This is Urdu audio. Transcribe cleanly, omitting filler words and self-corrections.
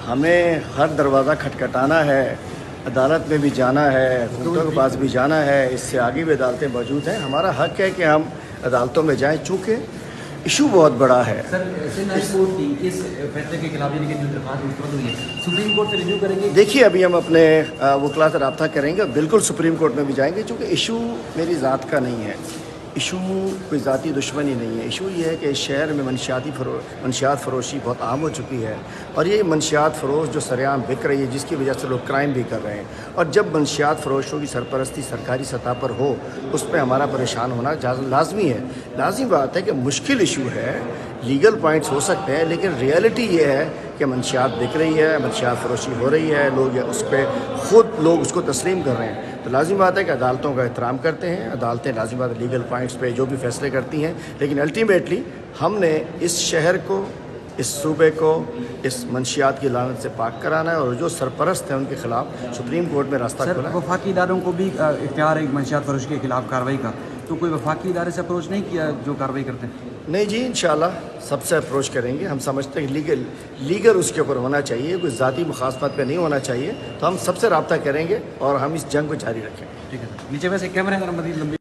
ہمیں ہر دروازہ کھٹکھٹانا ہے، عدالت میں بھی جانا ہے، کورٹوں کے پاس بھی جانا ہے، اس سے آگے بھی عدالتیں موجود ہیں. ہمارا حق ہے کہ ہم عدالتوں میں جائیں، چونکہ ایشو بہت بڑا ہے. سر سندھ ہائی کورٹ کی اس فیصلے کے خلاف یعنی کہ جو درخواست مسترد ہوئی ہے سپریم کورٹ سے ریویو کریں گے؟ دیکھیے ابھی ہم اپنے وکلاء سے رابطہ کریں گے اور بالکل سپریم کورٹ میں بھی جائیں گے، چونکہ ایشو میری ذات کا نہیں ہے، ایشو کوئی ذاتی دشمنی نہیں ہے. ایشو یہ ہے کہ اس شہر میں منشیات فروشی بہت عام ہو چکی ہے، اور یہ منشیات فروش جو سرعام بک رہی ہے، جس کی وجہ سے لوگ کرائم بھی کر رہے ہیں. اور جب منشیات فروشوں کی سرپرستی سرکاری سطح پر ہو، اس پہ ہمارا پریشان ہونا لازمی ہے. لازمی بات ہے کہ مشکل ایشو ہے، لیگل پوائنٹس ہو سکتے ہیں، لیکن ریئلٹی یہ ہے کہ منشیات بک رہی ہے، منشیات فروشی ہو رہی ہے، لوگ اس پہ لوگ اس کو تسلیم کر رہے ہیں. تو لازمی بات ہے کہ عدالتوں کا احترام کرتے ہیں، عدالتیں لازمی بات ہے لیگل پوائنٹس پہ جو بھی فیصلے کرتی ہیں، لیکن الٹیمیٹلی ہم نے اس شہر کو، اس صوبے کو اس منشیات کی لعنت سے پاک کرانا ہے، اور جو سرپرست ہیں ان کے خلاف سپریم کورٹ میں راستہ سر کھلا ہے. وفاقی اداروں کو بھی اختیار ہے منشیات فروش کے خلاف کارروائی کا، تو کوئی وفاقی ادارے سے اپروچ نہیں کیا جو کارروائی کرتے ہیں؟ نہیں جی، انشاءاللہ سب سے اپروچ کریں گے. ہم سمجھتے ہیں کہ لیگل اس کے اوپر ہونا چاہیے، کوئی ذاتی مخالفت پہ نہیں ہونا چاہیے. تو ہم سب سے رابطہ کریں گے اور ہم اس جنگ کو جاری رکھیں گے. ٹھیک ہے سر. نیچے ویسے کیمرے ہیں مزید لمبی